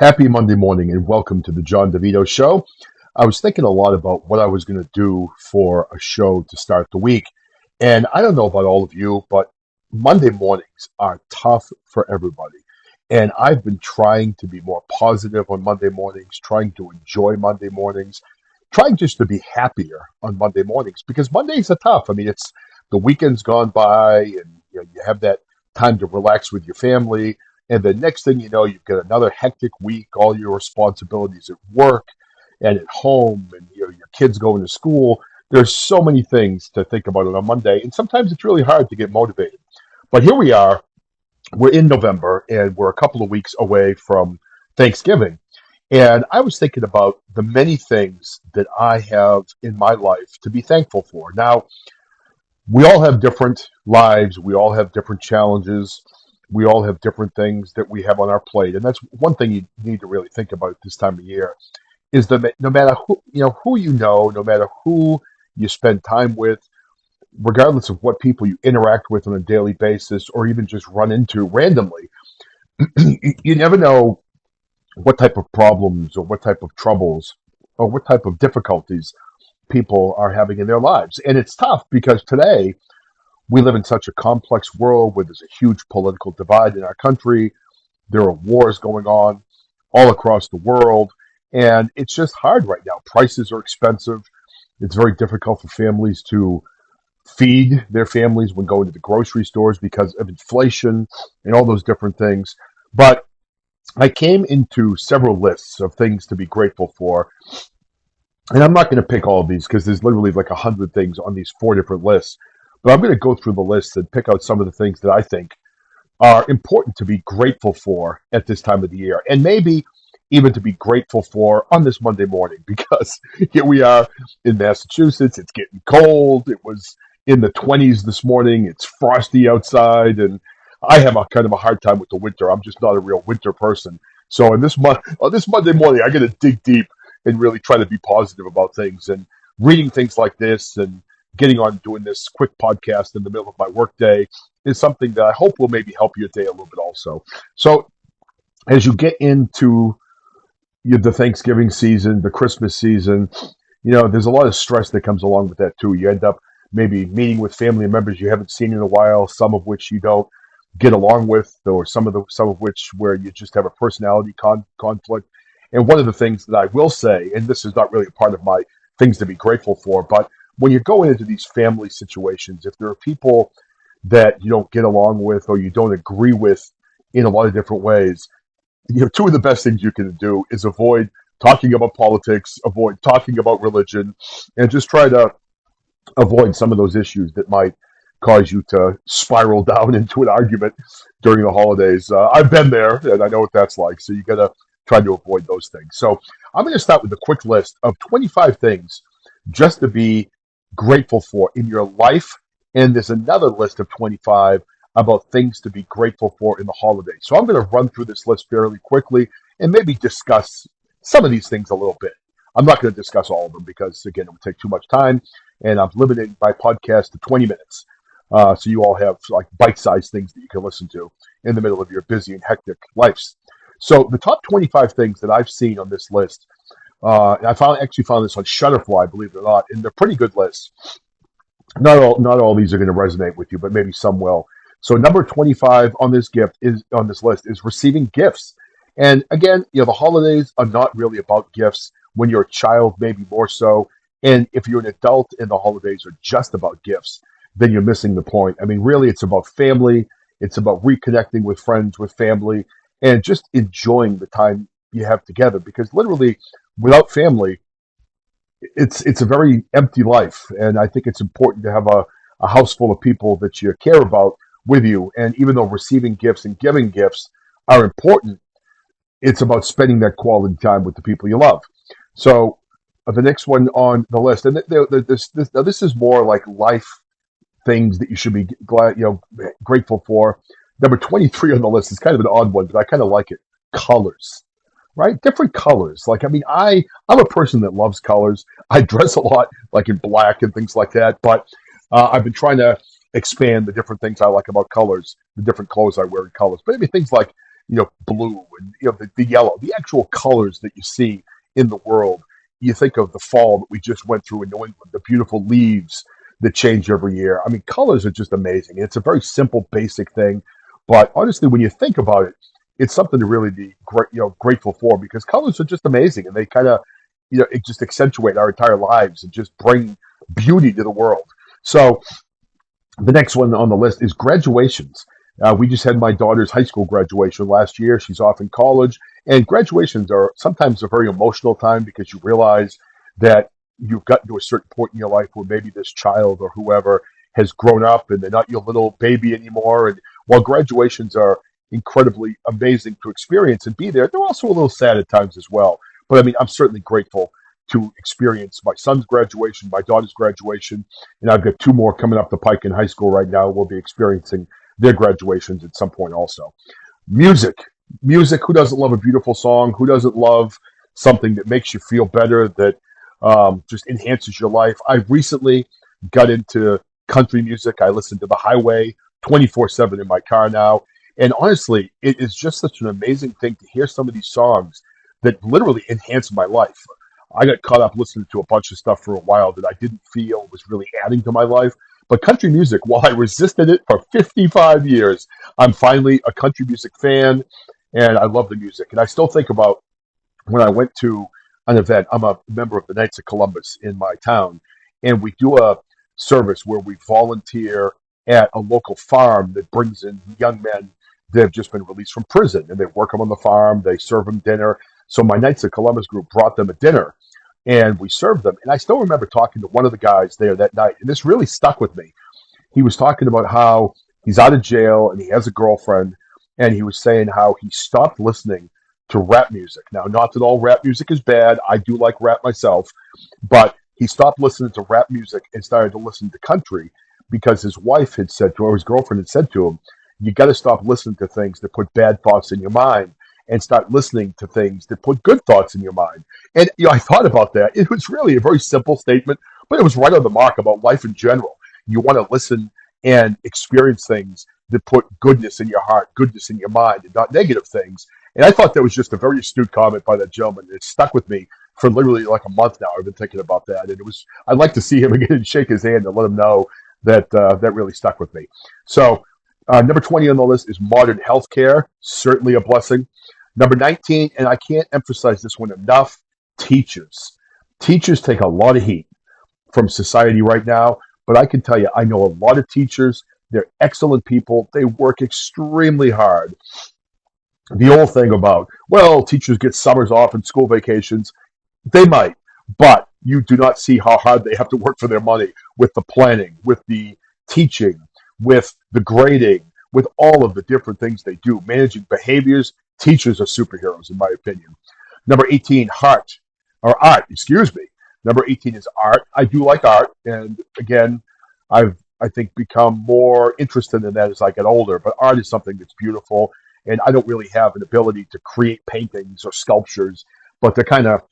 Happy Monday morning and welcome to the John DeVito Show. I was thinking a lot about what I was going to do for a show to start the week. And I don't know about all of you, but Monday mornings are tough for everybody. And I've been trying to be more positive on Monday mornings, trying to enjoy Monday mornings, trying just to be happier on Monday mornings because Mondays are tough. I mean, it's the weekend's gone by and you have that time to relax with your family. And the next thing you know, you've got another hectic week, all your responsibilities at work and at home, and your kids going to school. There's so many things to think about on a Monday, and sometimes it's really hard to get motivated. But here we are, we're in November, and we're a couple of weeks away from Thanksgiving. And I was thinking about the many things that I have in my life to be thankful for. Now, we all have different lives, we all have different challenges, we all have different things that we have on our plate. And that's one thing you need to really think about at this time of year is that no matter who, no matter who you spend time with, regardless of what people you interact with on a daily basis or even just run into randomly, you never know what type of problems or what type of troubles or what type of difficulties people are having in their lives. And it's tough because today we live in such a complex world where there's a huge political divide in our country. There are wars going on all across the world. And it's just hard right now. Prices are expensive. It's very difficult for families to feed their families when going to the grocery stores because of inflation and all those different things. But I came into several lists of things to be grateful for. And I'm not going to pick all of these because there's literally like 100 things on these four different lists. But I'm going to go through the list and pick out some of the things that I think are important to be grateful for at this time of the year. And maybe even to be grateful for on this Monday morning because here we are in Massachusetts. It's getting cold. It was in the 20s this morning. It's frosty outside. And I have a kind of a hard time with the winter. I'm just not a real winter person. So on this Monday morning, I got to dig deep and really try to be positive about things and reading things like this and getting on doing this quick podcast in the middle of my workday is something that I hope will maybe help your day a little bit also. So as you get into the Thanksgiving season, the Christmas season, there's a lot of stress that comes along with that too. You end up maybe meeting with family members you haven't seen in a while, some of which you don't get along with, or some of which where you just have a personality conflict. And one of the things that I will say, and this is not really a part of my things to be grateful for, but when you're going into these family situations, if there are people that you don't get along with or you don't agree with in a lot of different ways, two of the best things you can do is avoid talking about politics, avoid talking about religion, and just try to avoid some of those issues that might cause you to spiral down into an argument during the holidays. I've been there, and I know what that's like. So you got to try to avoid those things. So I'm going to start with a quick list of 25 things just to be grateful for in your life. And there's another list of 25 about things to be grateful for in the holidays. So I'm going to run through this list fairly quickly and maybe discuss some of these things a little bit. I'm not going to discuss all of them because, again, it would take too much time. And I've limited my podcast to 20 minutes. So you all have like bite-sized things that you can listen to in the middle of your busy and hectic lives. So the top 25 things that I've seen on this list, I actually found this on Shutterfly, believe it or not, and they're pretty good lists. Not all these are going to resonate with you, but maybe some will. So number 25 on this list is receiving gifts. And again, the holidays are not really about gifts. When you're a child, maybe more so. And if you're an adult and the holidays are just about gifts, then you're missing the point. I mean, really, it's about family. It's about reconnecting with friends, with family, and just enjoying the time you have together. Because literally, without family, it's a very empty life. And I think it's important to have a house full of people that you care about with you. And even though receiving gifts and giving gifts are important, it's about spending that quality time with the people you love. So the next one on the list, and this is more like life things that you should be grateful for. Number 23 on the list is kind of an odd one, but I kind of like it. Colors, right? Different colors. Like, I mean, I'm a person that loves colors. I dress a lot, like in black and things like that. But I've been trying to expand the different things I like about colors, the different clothes I wear in colors. But maybe things like blue and the yellow, the actual colors that you see in the world. You think of the fall that we just went through in New England, the beautiful leaves that change every year. I mean, colors are just amazing. It's a very simple, basic thing, but honestly, when you think about it, it's something to really be grateful for because colors are just amazing and they kind of it just accentuate our entire lives and just bring beauty to the world. So the next one on the list is graduations. We just had my daughter's high school graduation last year. She's off in college, and graduations are sometimes a very emotional time because you realize that you've gotten to a certain point in your life where maybe this child or whoever has grown up and they're not your little baby anymore. And while graduations are incredibly amazing to experience and be there, they're also a little sad at times as well. But I mean, I'm certainly grateful to experience my son's graduation, my daughter's graduation, and I've got two more coming up the pike in high school right now. We'll be experiencing their graduations at some point also. Music. Music. Who doesn't love a beautiful song? Who doesn't love something that makes you feel better, that just enhances your life? I recently got into country music. I listen to the highway 24/7 in my car now. And honestly, it is just such an amazing thing to hear some of these songs that literally enhance my life. I got caught up listening to a bunch of stuff for a while that I didn't feel was really adding to my life. But country music, while I resisted it for 55 years, I'm finally a country music fan and I love the music. And I still think about when I went to an event. I'm a member of the Knights of Columbus in my town, and we do a service where we volunteer at a local farm that brings in young men that have just been released from prison, and they work them on the farm. They serve them dinner. So my Knights of Columbus group brought them a dinner, and we served them. And I still remember talking to one of the guys there that night, and this really stuck with me. He was talking about how he's out of jail and he has a girlfriend, and he was saying how he stopped listening to rap music. Now, not that all rap music is bad. I do like rap myself, but he stopped listening to rap music and started to listen to country because his wife had said to him, or his girlfriend had said to him, you got to stop listening to things that put bad thoughts in your mind and start listening to things that put good thoughts in your mind. And I thought about that. It was really a very simple statement, but it was right on the mark about life in general. You want to listen and experience things that put goodness in your heart, goodness in your mind, and not negative things. And I thought that was just a very astute comment by that gentleman. It stuck with me for literally like a month now. I've been thinking about that, and I'd like to see him again and shake his hand and let him know that that really stuck with me. So number 20 on the list is modern healthcare, certainly a blessing. Number 19, and I can't emphasize this one enough, teachers. Teachers take a lot of heat from society right now, but I can tell you, I know a lot of teachers. They're excellent people. They work extremely hard. The old thing about, well, teachers get summers off and school vacations, they might, but you do not see how hard they have to work for their money with the planning, with the teaching, with the grading, with all of the different things they do, managing behaviors. Teachers are superheroes, in my opinion. Number 18, art, excuse me. Number 18 is art. I do like art, and again, I think become more interested in that as I get older. But art is something that's beautiful, and I don't really have an ability to create paintings or sculptures, but they're kind of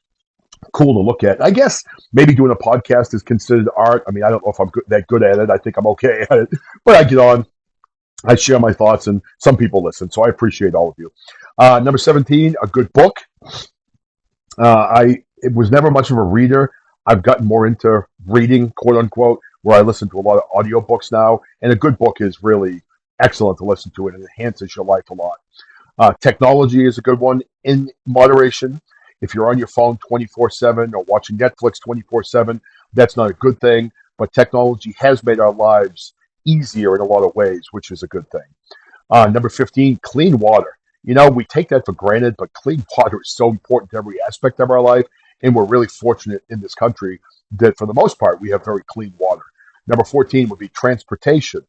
cool to look at. I guess maybe doing a podcast is considered art. I mean, I don't know if I'm that good at it. I think I'm okay at it, but I get on. I share my thoughts, and some people listen, so I appreciate all of you. Number 17, a good book. I it was never much of a reader. I've gotten more into reading, quote unquote, where I listen to a lot of audiobooks now, and a good book is really excellent to listen to. It enhances your life a lot. Technology is a good one in moderation. If you're on your phone 24/7 or watching Netflix 24/7, that's not a good thing. But technology has made our lives easier in a lot of ways, which is a good thing. Number 15, clean water. We take that for granted, but clean water is so important to every aspect of our life. And we're really fortunate in this country that for the most part, we have very clean water. Number 14 would be transportation.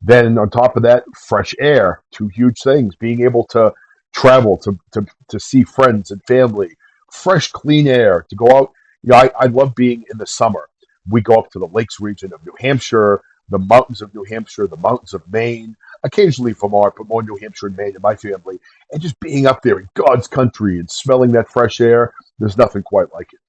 Then on top of that, fresh air, two huge things, being able to travel, to see friends and family, fresh, clean air, to go out. I love being in the summer. We go up to the lakes region of New Hampshire, the mountains of New Hampshire, the mountains of Maine, occasionally Vermont, but more New Hampshire and Maine in my family. And just being up there in God's country and smelling that fresh air, there's nothing quite like it.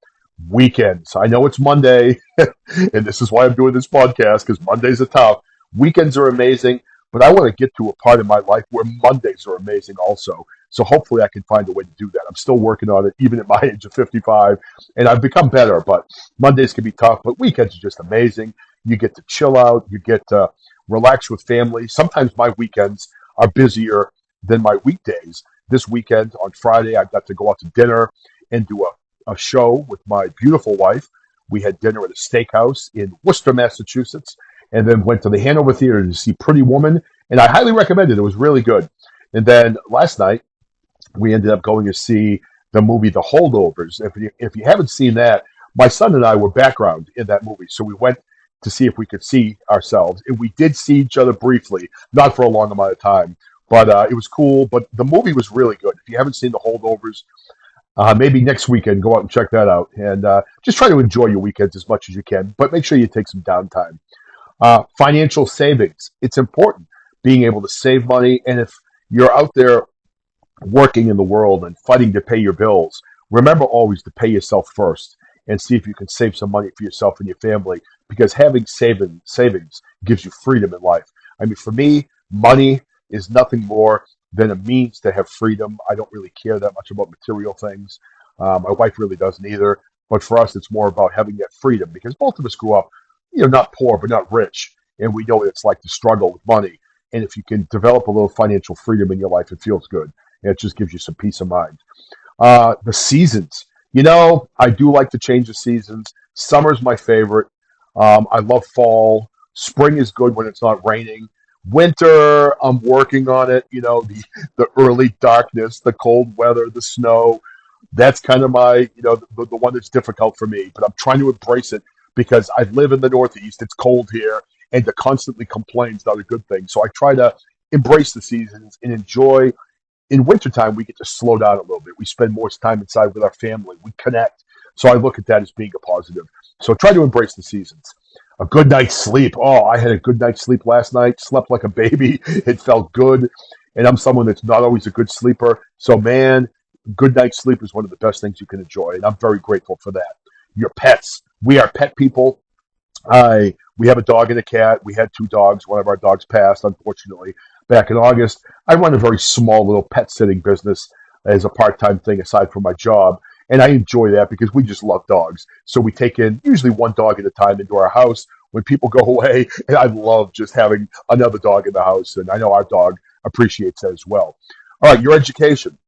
Weekends. I know it's Monday, and this is why I'm doing this podcast, because Mondays are tough. Weekends are amazing, but I want to get to a part of my life where Mondays are amazing also. So hopefully I can find a way to do that. I'm still working on it, even at my age of 55, and I've become better. But Mondays can be tough, but weekends are just amazing. You get to chill out, you get to relax with family. Sometimes my weekends are busier than my weekdays. This weekend on Friday, I got to go out to dinner and do a show with my beautiful wife. We had dinner at a steakhouse in Worcester, Massachusetts, and then went to the Hanover Theater to see Pretty Woman, and I highly recommend it. It was really good. And then last night, we ended up going to see the movie The Holdovers. If you haven't seen that, my son and I were background in that movie, so we went to see if we could see ourselves, and we did see each other briefly, not for a long amount of time, but it was cool. But the movie was really good. If you haven't seen The Holdovers, maybe next weekend go out and check that out, and just try to enjoy your weekends as much as you can. But make sure you take some downtime. Financial savings, it's important being able to save money, and if you're out there working in the world and fighting to pay your bills, remember always to pay yourself first and see if you can save some money for yourself and your family, because having savings gives you freedom in life. I mean, for me, money is nothing more than a means to have freedom. I don't really care that much about material things. My wife really doesn't either. But for us, it's more about having that freedom, because both of us grew up, not poor, but not rich. And we know what it's like to struggle with money. And if you can develop a little financial freedom in your life, it feels good. And it just gives you some peace of mind. The seasons. I do like to change the seasons. Summer's my favorite. I love fall. Spring is good when it's not raining. Winter, I'm working on it. The early darkness, the cold weather, the snow. That's kind of my, the one that's difficult for me. But I'm trying to embrace it because I live in the Northeast. It's cold here, and to constantly complain is not a good thing. So I try to embrace the seasons and enjoy. In wintertime, we get to slow down a little bit. We spend more time inside with our family. We connect. So I look at that as being a positive. So try to embrace the seasons. A good night's sleep. Oh, I had a good night's sleep last night. Slept like a baby. It felt good. And I'm someone that's not always a good sleeper. So, man, good night's sleep is one of the best things you can enjoy. And I'm very grateful for that. Your pets. We are pet people. We have a dog and a cat. We had two dogs. One of our dogs passed, unfortunately, back in August. I run a very small little pet sitting business as a part-time thing aside from my job. And I enjoy that because we just love dogs. So we take in usually one dog at a time into our house when people go away. And I love just having another dog in the house. And I know our dog appreciates that as well. All right, your education.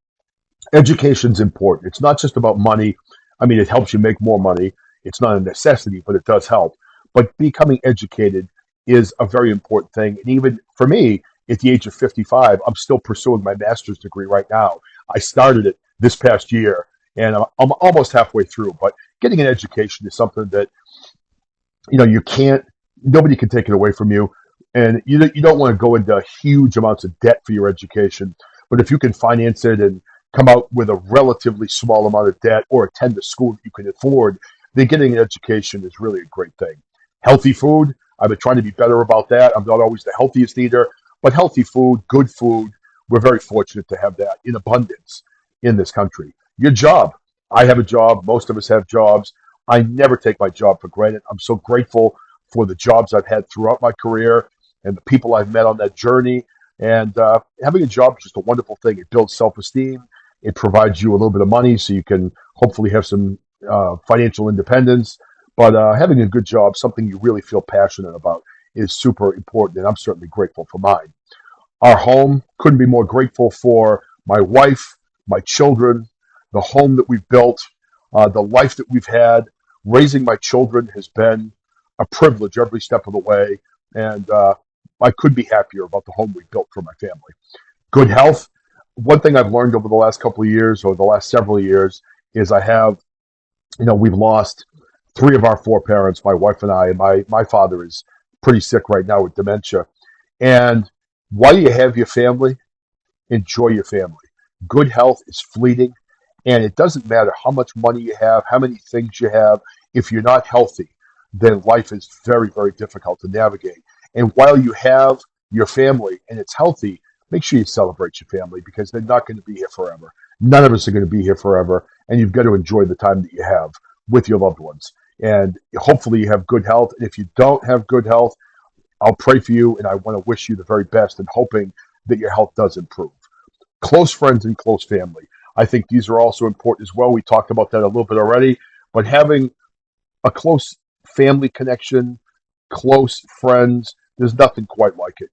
Education's important. It's not just about money. I mean, it helps you make more money. It's not a necessity, but it does help. But becoming educated is a very important thing. And even for me, at the age of 55, I'm still pursuing my master's degree right now. I started it this past year, and I'm almost halfway through. But getting an education is something that nobody can take it away from you, and you don't want to go into huge amounts of debt for your education. But if you can finance it and come out with a relatively small amount of debt or attend a school that you can afford, then getting an education is really a great thing. Healthy food. I've been trying to be better about that. I'm not always the healthiest eater, but healthy food, good food, we're very fortunate to have that in abundance in this country. Your job. I have a job. Most of us have jobs. I never take my job for granted. I'm so grateful for the jobs I've had throughout my career and the people I've met on that journey. And having a job is just a wonderful thing. It builds self-esteem. It provides you a little bit of money so you can hopefully have some financial independence. But having a good job, something you really feel passionate about, is super important. And I'm certainly grateful for mine. Our home, couldn't be more grateful for my wife, my children, the home that we've built, the life that we've had. Raising my children has been a privilege every step of the way. And I could be happier about the home we built for my family. Good health. One thing I've learned over the last couple of years, or the last several years, is we've lost three of our four parents, my wife and I, and my father is pretty sick right now with dementia. And while you have your family, enjoy your family. Good health is fleeting, and it doesn't matter how much money you have, how many things you have. If you're not healthy, then life is very, very difficult to navigate. And while you have your family and it's healthy, make sure you celebrate your family because they're not going to be here forever. None of us are going to be here forever, and you've got to enjoy the time that you have with your loved ones. And hopefully you have good health. And if you don't have good health, I'll pray for you, and I want to wish you the very best and hoping that your health does improve. close friends and close family. I think these are also important as well. We talked about that a little bit already, but having a close family connection, close friends, there's nothing quite like it.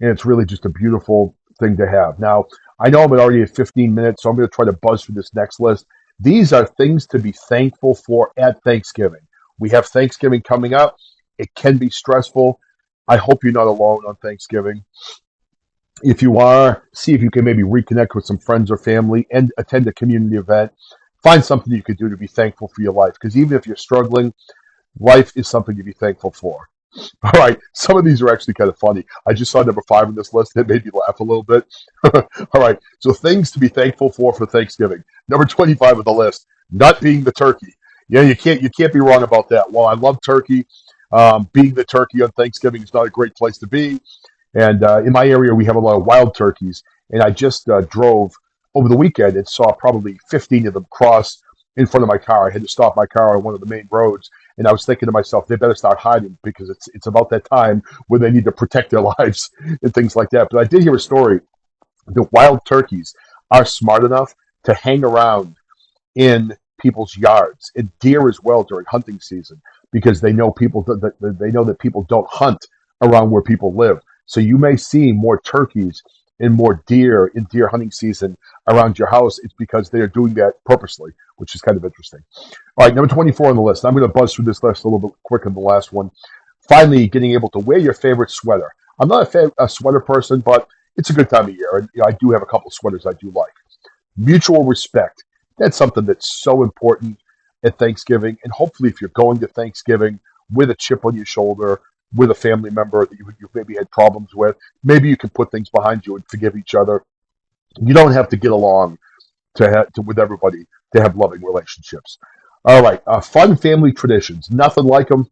And it's really just a beautiful thing to have. Now, I know I'm already at 15 minutes, so I'm going to try to buzz through this next list. These are things to be thankful for at Thanksgiving. We have Thanksgiving coming up. It can be stressful. I hope you're not alone on Thanksgiving. If you are, see if you can maybe reconnect with some friends or family and attend a community event. Find something you could do to be thankful for your life. Because even if you're struggling, life is something to be thankful for. All right, some of these are actually kind of funny. I just saw number 5 on this list. That made me laugh a little bit. All right, so things to be thankful for Thanksgiving. Number 25 on the list, not being the turkey. Yeah, you can't be wrong about that. While I love turkey, being the turkey on Thanksgiving is not a great place to be. And in my area, we have a lot of wild turkeys. And I just drove over the weekend and saw probably 15 of them cross in front of my car. I had to stop my car on one of the main roads. And I was thinking to myself, they better start hiding because it's about that time where they need to protect their lives and things like that. But I did hear a story. The wild turkeys are smart enough to hang around in people's yards and deer as well during hunting season because they know they know that people don't hunt around where people live. So you may see more turkeys and more deer in deer hunting season around your house. It's because they are doing that purposely, which is kind of interesting. All right, number 24 on the list. I'm going to buzz through this list a little bit quicker than the last one. Finally, getting able to wear your favorite sweater. I'm not a sweater person, but it's a good time of year, and I do have a couple sweaters I do like. Mutual respect. That's something that's so important at Thanksgiving. And hopefully, if you're going to Thanksgiving with a chip on your shoulder, with a family member that you maybe had problems with, maybe you can put things behind you and forgive each other. You don't have to get along with everybody to have loving relationships. All right, fun family traditions. Nothing like them.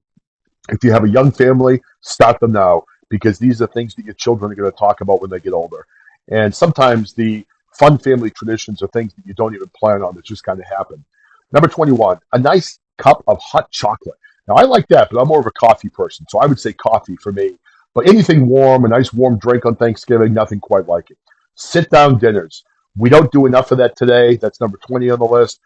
If you have a young family, start them now because these are things that your children are going to talk about when they get older. And sometimes the fun family traditions are things that you don't even plan on that just kind of happen. Number 21, a nice cup of hot chocolate. Now, I like that, but I'm more of a coffee person, so I would say coffee for me. But anything warm, a nice warm drink on Thanksgiving, nothing quite like it. Sit down dinners. We don't do enough of that today. That's number 20 on the list.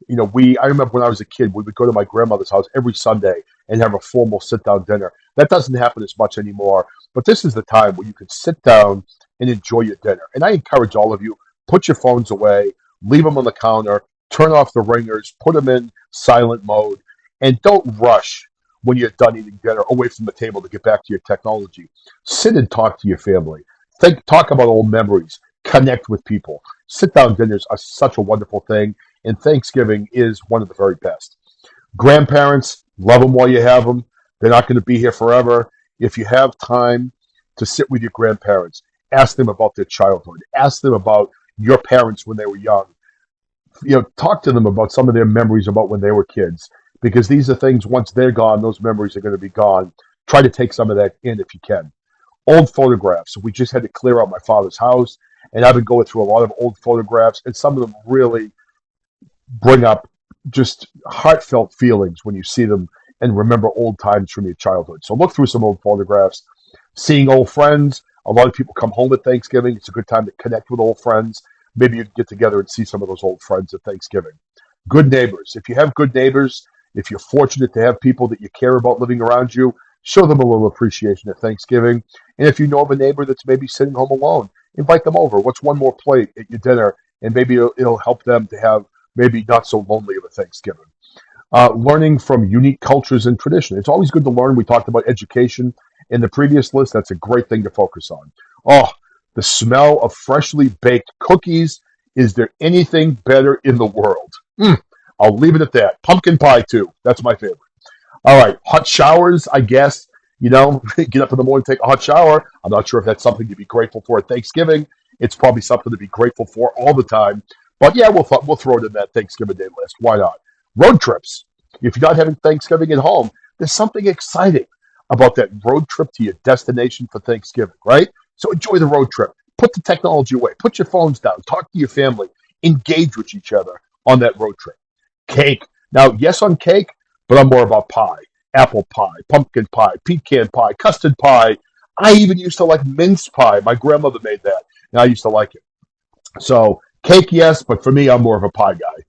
I remember when I was a kid, we would go to my grandmother's house every Sunday and have a formal sit down dinner. That doesn't happen as much anymore, but this is the time where you can sit down and enjoy your dinner. And I encourage all of you, put your phones away, leave them on the counter, turn off the ringers, put them in silent mode, and don't rush when you're done eating dinner away from the table to get back to your technology. Sit and talk to your family. Talk about old memories. Connect with people. Sit down dinners are such a wonderful thing, and Thanksgiving is one of the very best. Grandparents, love them while you have them. They're not going to be here forever. If you have time to sit with your grandparents, ask them about their childhood. Ask them about your parents when they were young. Talk to them about some of their memories about when they were kids, because these are things, once they're gone, those memories are going to be gone. Try to take some of that in if you can. Old photographs. We just had to clear out my father's house, and I've been going through a lot of old photographs, and some of them really bring up just heartfelt feelings when you see them and remember old times from your childhood. So look through some old photographs. Seeing old friends. A lot of people come home at Thanksgiving. It's a good time to connect with old friends. Maybe you can get together and see some of those old friends at Thanksgiving. Good neighbors. If you have good neighbors, if you're fortunate to have people that you care about living around you, show them a little appreciation at Thanksgiving. And if you know of a neighbor that's maybe sitting home alone, invite them over. What's one more plate at your dinner? And maybe it'll help them to have maybe not so lonely of a Thanksgiving. Learning from unique cultures and tradition. It's always good to learn. We talked about education in the previous list. That's a great thing to focus on. Oh, the smell of freshly baked cookies. Is there anything better in the world? I'll leave it at that. Pumpkin pie, too. That's my favorite. All right, hot showers, I guess. Get up in the morning, take a hot shower. I'm not sure if that's something to be grateful for at Thanksgiving. It's probably something to be grateful for all the time. But yeah, we'll throw it in that Thanksgiving Day list. Why not? Road trips. If you're not having Thanksgiving at home, there's something exciting about that road trip to your destination for Thanksgiving, right? So enjoy the road trip. Put the technology away. Put your phones down. Talk to your family. Engage with each other on that road trip. Cake. Now, yes, on cake, but I'm more about pie. Apple pie, pumpkin pie, pecan pie, custard pie. I even used to like mince pie. My grandmother made that, and I used to like it. So cake, yes, but for me, I'm more of a pie guy.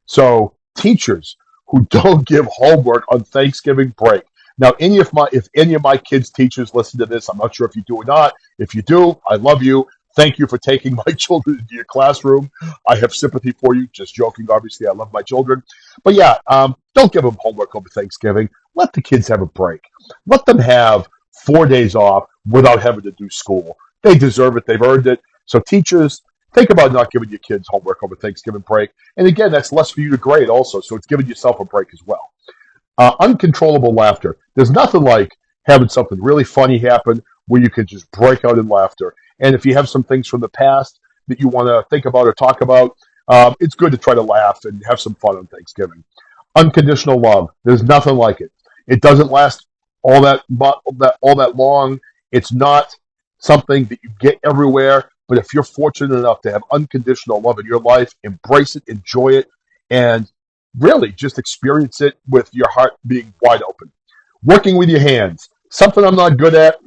So teachers who don't give homework on Thanksgiving break. Now, if any of my kids' teachers listen to this, I'm not sure if you do or not. If you do, I love you. Thank you for taking my children into your classroom. I have sympathy for you. Just joking, obviously. I love my children, but yeah, don't give them homework over Thanksgiving. Let the kids have a break. Let them have 4 days off without having to do school. They deserve it. They've earned it. So teachers, think about not giving your kids homework over Thanksgiving break. And again, that's less for you to grade also, so it's giving yourself a break as well. Uncontrollable laughter. There's nothing like having something really funny happen where you can just break out in laughter. And if you have some things from the past that you want to think about or talk about, it's good to try to laugh and have some fun on Thanksgiving. Unconditional love. There's nothing like it. It doesn't last all that long. It's not something that you get everywhere. But if you're fortunate enough to have unconditional love in your life, embrace it, enjoy it, and really just experience it with your heart being wide open. Working with your hands, something I'm not good at.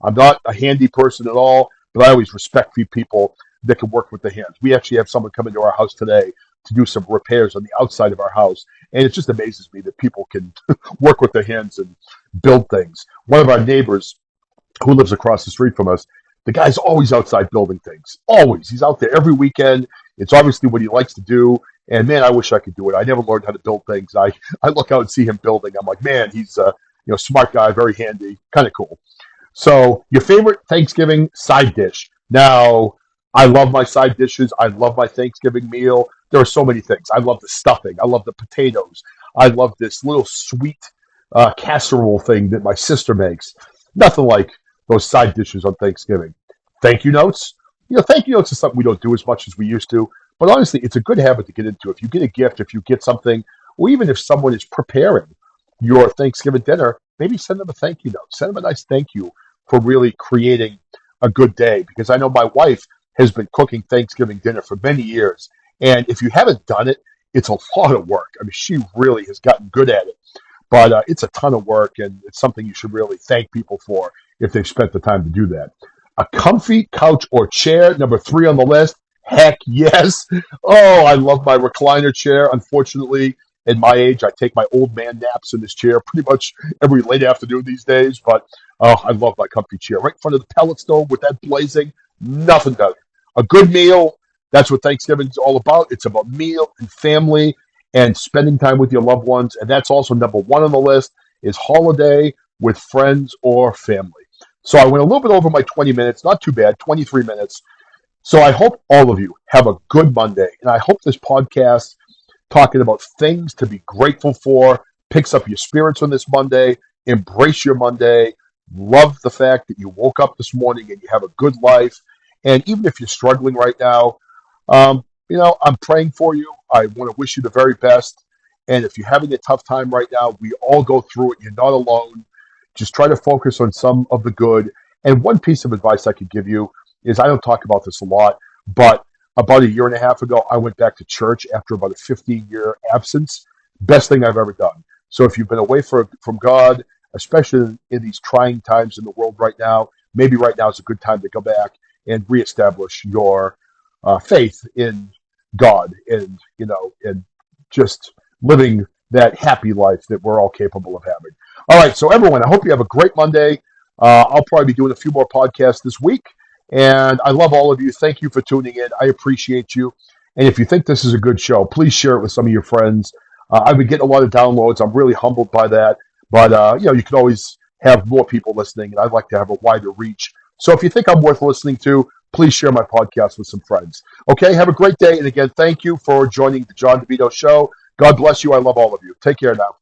I'm not a handy person at all, but I always respect people that can work with the hands. We actually have someone come into our house today to do some repairs on the outside of our house, and it just amazes me that people can work with their hands and build things. One of our neighbors who lives across the street from us, the guy's always outside building things. Always. He's out there every weekend. It's obviously what he likes to do. And man, I wish I could do it. I never learned how to build things. I look out and see him building. I'm like, man, he's a smart guy, very handy, kind of cool. So your favorite Thanksgiving side dish. Now, I love my side dishes. I love my Thanksgiving meal. There are so many things. I love the stuffing. I love the potatoes. I love this little sweet casserole thing that my sister makes. Nothing like those side dishes on Thanksgiving. Thank you notes. Thank you notes is something we don't do as much as we used to. But honestly, it's a good habit to get into. If you get a gift, if you get something, or even if someone is preparing your Thanksgiving dinner, maybe send them a thank you note. Send them a nice thank you for really creating a good day. Because I know my wife has been cooking Thanksgiving dinner for many years. And if you haven't done it, it's a lot of work. I mean, she really has gotten good at it. But it's a ton of work, and it's something you should really thank people for if they've spent the time to do that. A comfy couch or chair, number 3 on the list. Heck yes. Oh, I love my recliner chair. Unfortunately, at my age, I take my old man naps in this chair pretty much every late afternoon these days. But oh, I love my comfy chair. Right in front of the pellet stove with that blazing, nothing better. A good meal, that's what Thanksgiving is all about. It's about meal and family and spending time with your loved ones. And that's also number 1 on the list is holiday with friends or family. So I went a little bit over my 20 minutes, not too bad, 23 minutes. So I hope all of you have a good Monday. And I hope this podcast talking about things to be grateful for picks up your spirits on this Monday. Embrace your Monday. Love the fact that you woke up this morning and you have a good life. And even if you're struggling right now, I'm praying for you. I want to wish you the very best. And if you're having a tough time right now, we all go through it. You're not alone. Just try to focus on some of the good. And one piece of advice I could give you is I don't talk about this a lot, but about a year and a half ago, I went back to church after about a 15-year absence. Best thing I've ever done. So if you've been away from God, especially in these trying times in the world right now, maybe right now is a good time to go back and reestablish your faith in God and just living that happy life that we're all capable of having. All right, so everyone, I hope you have a great Monday. I'll probably be doing a few more podcasts this week, and I love all of you. Thank you for tuning in. I appreciate you. And if you think this is a good show, please share it with some of your friends. I've been getting a lot of downloads. I'm really humbled by that. But, you can always have more people listening, and I'd like to have a wider reach. So if you think I'm worth listening to, please share my podcast with some friends. Okay, have a great day. And again, thank you for joining the John DeVito Show. God bless you. I love all of you. Take care now.